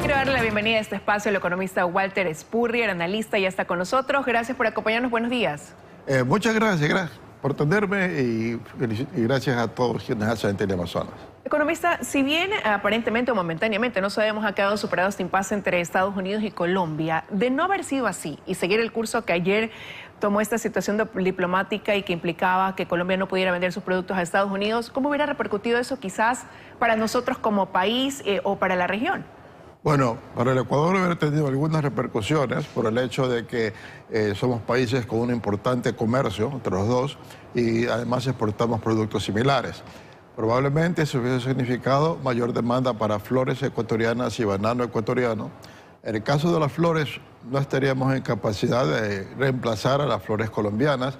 Quiero darle la bienvenida a este espacio al economista Walter Spurrier, analista, ya está con nosotros. Gracias por acompañarnos. Buenos días. Muchas gracias por tenerme y gracias a todos quienes hacen Teleamazonas. Economista, si bien aparentemente o momentáneamente no sabemos ha quedado superado este impasse entre Estados Unidos y Colombia, de no haber sido así y seguir el curso que ayer tomó esta situación diplomática y que implicaba que Colombia no pudiera vender sus productos a Estados Unidos, ¿cómo hubiera repercutido eso quizás para nosotros como país o para la región? Bueno, para el Ecuador hubiera tenido algunas repercusiones por el hecho de que somos países con un importante comercio entre los dos y además exportamos productos similares. Probablemente eso hubiese significado mayor demanda para flores ecuatorianas y banano ecuatoriano. En el caso de las flores, no estaríamos en capacidad de reemplazar a las flores colombianas.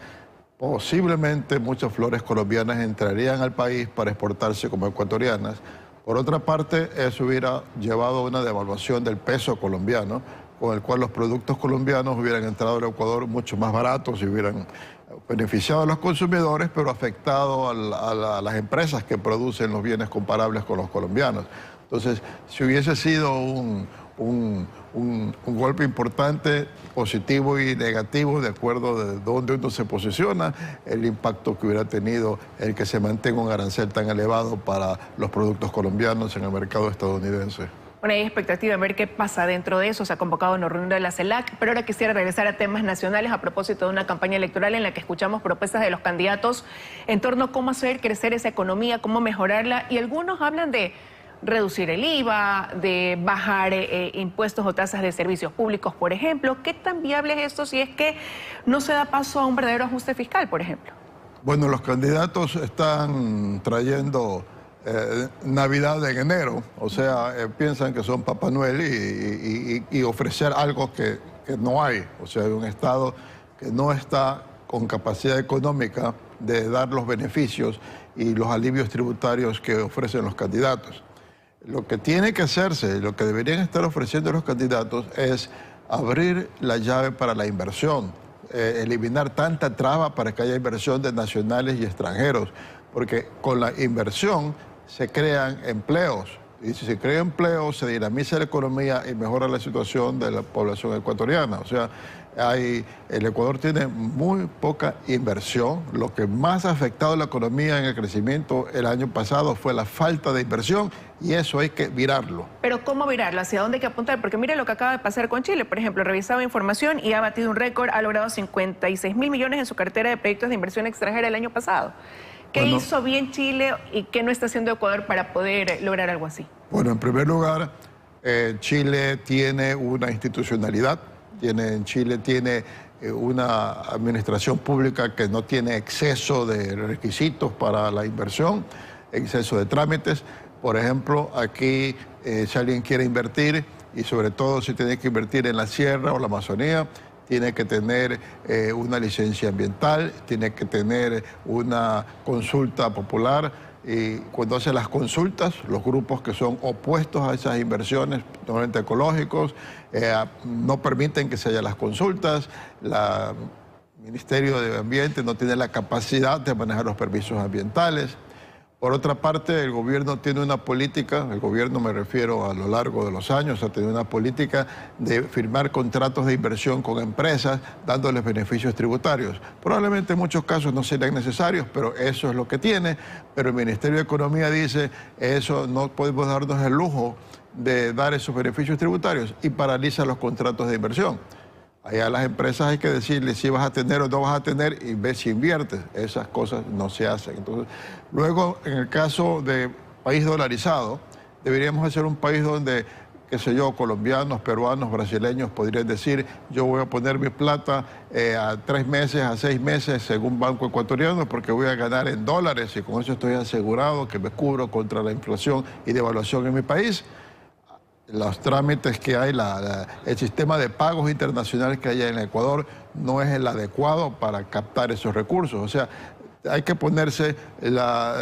Posiblemente muchas flores colombianas entrarían al país para exportarse como ecuatorianas. Por otra parte, eso hubiera llevado a una devaluación del peso colombiano, con el cual los productos colombianos hubieran entrado al Ecuador mucho más baratos y hubieran beneficiado a los consumidores, pero afectado a las empresas que producen los bienes comparables con los colombianos. Entonces, si hubiese sido un golpe importante, positivo y negativo, de acuerdo de dónde uno se posiciona, el impacto que hubiera tenido el que se mantenga un arancel tan elevado para los productos colombianos en el mercado estadounidense. Bueno, hay expectativa de ver qué pasa dentro de eso. Se ha convocado una reunión de la CELAC, pero ahora quisiera regresar a temas nacionales a propósito de una campaña electoral en la que escuchamos propuestas de los candidatos en torno a cómo hacer crecer esa economía, cómo mejorarla, y algunos hablan de reducir el IVA, de bajar impuestos o tasas de servicios públicos, por ejemplo. ¿Qué tan viable es esto si es que no se da paso a un verdadero ajuste fiscal, por ejemplo? Bueno, los candidatos están trayendo Navidad en enero, o sea, piensan que son Papá Noel y ofrecer algo que no hay, o sea, un Estado que no está con capacidad económica de dar los beneficios y los alivios tributarios que ofrecen los candidatos. Lo que tiene que hacerse, lo que deberían estar ofreciendo los candidatos es abrir la llave para la inversión, eliminar tanta traba para que haya inversión de nacionales y extranjeros, porque con la inversión se crean empleos, y si se crea empleos se dinamiza la economía y mejora la situación de la población ecuatoriana. O sea, el Ecuador tiene muy poca inversión. Lo que más ha afectado a la economía en el crecimiento el año pasado fue la falta de inversión y eso hay que virarlo. Pero ¿cómo virarlo? ¿Hacia dónde hay que apuntar? Porque mire lo que acaba de pasar con Chile. Por ejemplo, revisaba información y ha batido un récord, ha logrado 56.000 millones en su cartera de proyectos de inversión extranjera el año pasado. ¿Qué hizo bien Chile y qué no está haciendo Ecuador para poder lograr algo así? Bueno, en primer lugar, Chile tiene una institucionalidad, Chile tiene una administración pública que no tiene exceso de requisitos para la inversión, exceso de trámites. Por ejemplo, aquí si alguien quiere invertir y sobre todo si tiene que invertir en la sierra o la Amazonía, tiene que tener una licencia ambiental, tiene que tener una consulta popular. Y cuando hace las consultas, los grupos que son opuestos a esas inversiones, normalmente ecológicos, no permiten que se haya las consultas. El Ministerio de Ambiente no tiene la capacidad de manejar los permisos ambientales. Por otra parte, el gobierno tiene una política, el gobierno me refiero a lo largo de los años, ha tenido una política de firmar contratos de inversión con empresas, dándoles beneficios tributarios. Probablemente en muchos casos no serían necesarios, pero eso es lo que tiene. Pero el Ministerio de Economía dice, eso no podemos darnos el lujo de dar esos beneficios tributarios y paraliza los contratos de inversión. Allá a las empresas hay que decirles si vas a tener o no vas a tener y ver si inviertes. Esas cosas no se hacen. Entonces, luego, en el caso de país dolarizado, deberíamos hacer un país donde, qué sé yo, colombianos, peruanos, brasileños podrían decir, yo voy a poner mi plata a 3 meses, a 6 meses, según Banco Ecuatoriano, porque voy a ganar en dólares y con eso estoy asegurado que me cubro contra la inflación y devaluación en mi país. Los trámites que hay, el sistema de pagos internacionales que hay en Ecuador no es el adecuado para captar esos recursos. O sea, hay que ponerse la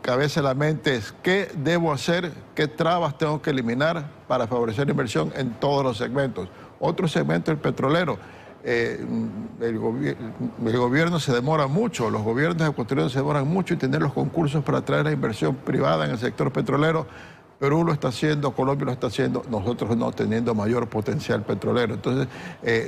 cabeza en la mente, ¿qué debo hacer? ¿Qué trabas tengo que eliminar para favorecer la inversión en todos los segmentos? Otro segmento, el petrolero. El gobierno se demora mucho, los gobiernos ecuatorianos se demoran mucho en tener los concursos para atraer la inversión privada en el sector petrolero, Perú lo está haciendo, Colombia lo está haciendo, nosotros no teniendo mayor potencial petrolero. Entonces,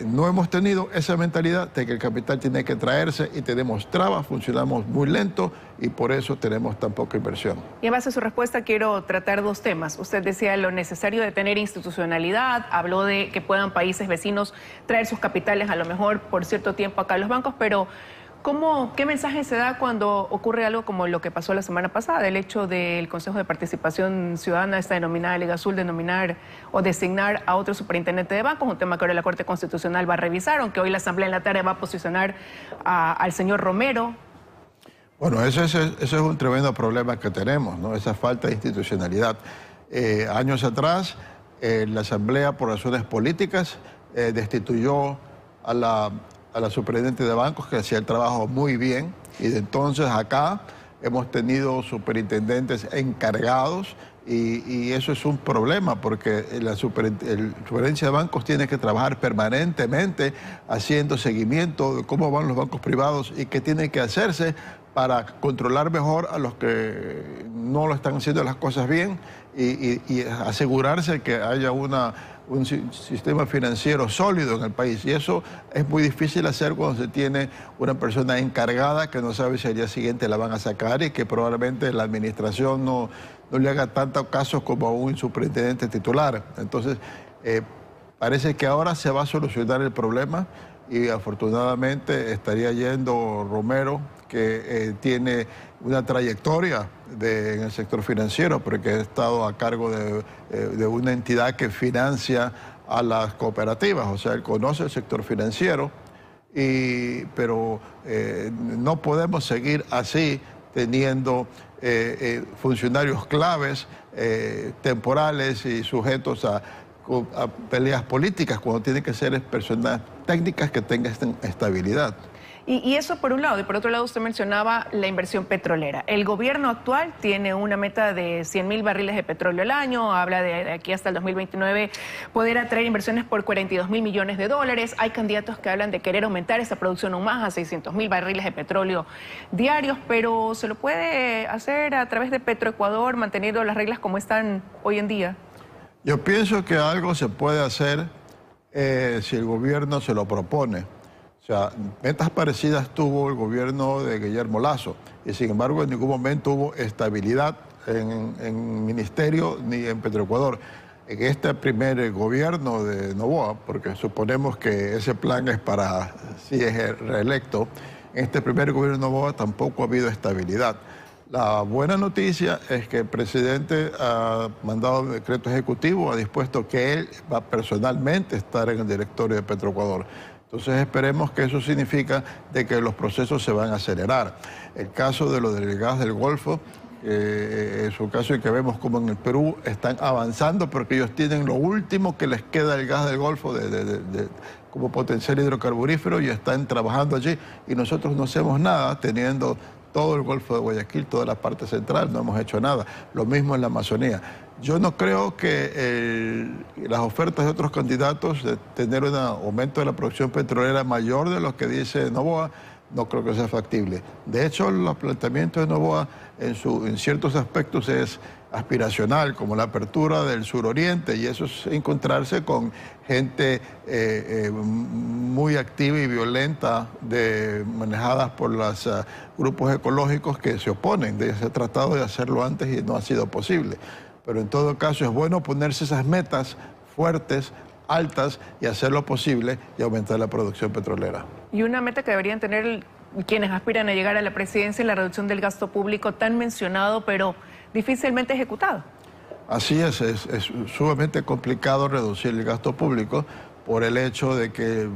no hemos tenido esa mentalidad de que el capital tiene que traerse y tenemos trabas, funcionamos muy lento y por eso tenemos tan poca inversión. Y en base a su respuesta quiero tratar dos temas. Usted decía lo necesario de tener institucionalidad, habló de que puedan países vecinos traer sus capitales a lo mejor por cierto tiempo acá a los bancos, pero ¿qué mensaje se da cuando ocurre algo como lo que pasó la semana pasada? El hecho del Consejo de Participación Ciudadana, esta denominada Liga Azul, denominar o designar a otro superintendente de bancos, un tema que ahora la Corte Constitucional va a revisar, aunque hoy la Asamblea en la tarde va a posicionar al señor Romero. Bueno, ese es un tremendo problema que tenemos, ¿no? Esa falta de institucionalidad. Años atrás, la Asamblea, por razones políticas, destituyó a la superintendente de bancos, que hacía el trabajo muy bien, y de entonces acá hemos tenido superintendentes encargados y eso es un problema porque la superintendencia de bancos tiene que trabajar permanentemente haciendo seguimiento de cómo van los bancos privados y qué tiene que hacerse para controlar mejor a los que no lo están haciendo las cosas bien y asegurarse que haya un sistema financiero sólido en el país. Y eso es muy difícil hacer cuando se tiene una persona encargada que no sabe si al día siguiente la van a sacar y que probablemente la administración no le haga tanto caso como a un superintendente titular. Entonces, parece que ahora se va a solucionar el problema y afortunadamente estaría yendo Romero, que tiene una trayectoria en el sector financiero, porque ha estado a cargo de una entidad que financia a las cooperativas, o sea, él conoce el sector financiero, pero no podemos seguir así teniendo funcionarios claves, temporales y sujetos a peleas políticas, cuando tienen que ser personas técnicas que tengan estabilidad. Y eso por un lado, y por otro lado usted mencionaba la inversión petrolera. El gobierno actual tiene una meta de 100.000 barriles de petróleo al año, habla de aquí hasta el 2029 poder atraer inversiones por 42.000 millones de dólares. Hay candidatos que hablan de querer aumentar esa producción aún más a 600.000 barriles de petróleo diarios, pero ¿se lo puede hacer a través de Petroecuador manteniendo las reglas como están hoy en día? Yo pienso que algo se puede hacer si el gobierno se lo propone. O sea, metas parecidas tuvo el gobierno de Guillermo Lasso y sin embargo en ningún momento hubo estabilidad en ministerio ni en Petroecuador. En este primer gobierno de Noboa, porque suponemos que ese plan es para si es reelecto, en este primer gobierno de Noboa tampoco ha habido estabilidad. La buena noticia es que el presidente ha mandado un decreto ejecutivo, ha dispuesto que él va personalmente a estar en el directorio de Petroecuador. Entonces esperemos que eso significa de que los procesos se van a acelerar. El caso de lo del gas del Golfo, es un caso en que vemos como en el Perú están avanzando porque ellos tienen lo último que les queda del gas del Golfo como potencial hidrocarburífero y están trabajando allí y nosotros no hacemos nada teniendo todo el Golfo de Guayaquil, toda la parte central, no hemos hecho nada. Lo mismo en la Amazonía. Yo no creo que las ofertas de otros candidatos de tener un aumento de la producción petrolera mayor de lo que dice Noboa, no creo que sea factible. De hecho, los planteamientos de Noboa en ciertos aspectos es aspiracional, como la apertura del suroriente, y eso es encontrarse con gente muy activa y violenta, manejadas por los grupos ecológicos que se oponen. Se ha tratado de hacerlo antes y no ha sido posible. Pero en todo caso es bueno ponerse esas metas fuertes, altas y hacer lo posible y aumentar la producción petrolera. Y una meta que deberían tener quienes aspiran a llegar a la presidencia es la reducción del gasto público tan mencionado, pero difícilmente ejecutado. Así es sumamente complicado reducir el gasto público por el hecho de que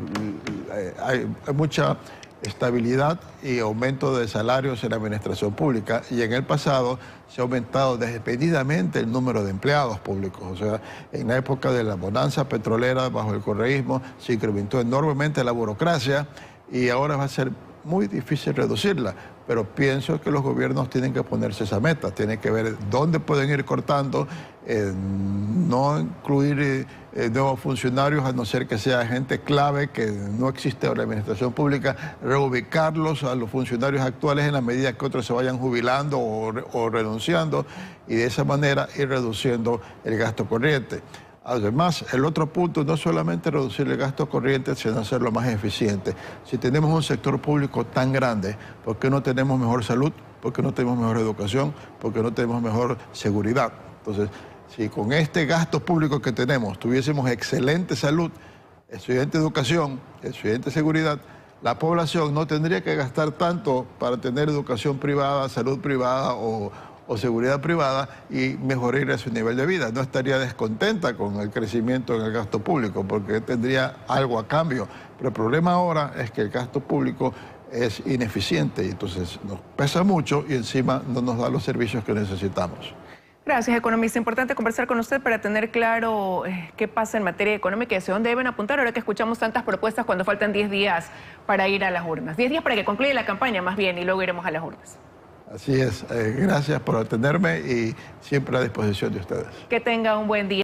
hay mucha estabilidad y aumento de salarios en la administración pública y en el pasado se ha aumentado despedidamente el número de empleados públicos. O sea, en la época de la bonanza petrolera bajo el correísmo se incrementó enormemente la burocracia y ahora va a ser muy difícil reducirla. pero pienso que los gobiernos tienen que ponerse esa meta, tienen que ver dónde pueden ir cortando, no incluir nuevos funcionarios, a no ser que sea gente clave que no existe en la administración pública, reubicarlos a los funcionarios actuales en la medida que otros se vayan jubilando o renunciando, y de esa manera ir reduciendo el gasto corriente. Además, el otro punto no es solamente reducir el gasto corriente, sino hacerlo más eficiente. Si tenemos un sector público tan grande, ¿por qué no tenemos mejor salud? ¿Por qué no tenemos mejor educación? ¿Por qué no tenemos mejor seguridad? Entonces, si con este gasto público que tenemos tuviésemos excelente salud, excelente educación, excelente seguridad, la población no tendría que gastar tanto para tener educación privada, salud privada o seguridad privada, y mejorar su nivel de vida. No estaría descontenta con el crecimiento en el gasto público porque tendría algo a cambio. Pero el problema ahora es que el gasto público es ineficiente y entonces nos pesa mucho y encima no nos da los servicios que necesitamos. Gracias, economista. Importante conversar con usted para tener claro qué pasa en materia económica y hacia dónde deben apuntar ahora que escuchamos tantas propuestas cuando faltan 10 días para ir a las urnas. 10 días para que concluya la campaña más bien y luego iremos a las urnas. Así es. Gracias por atenderme y siempre a disposición de ustedes. Que tenga un buen día.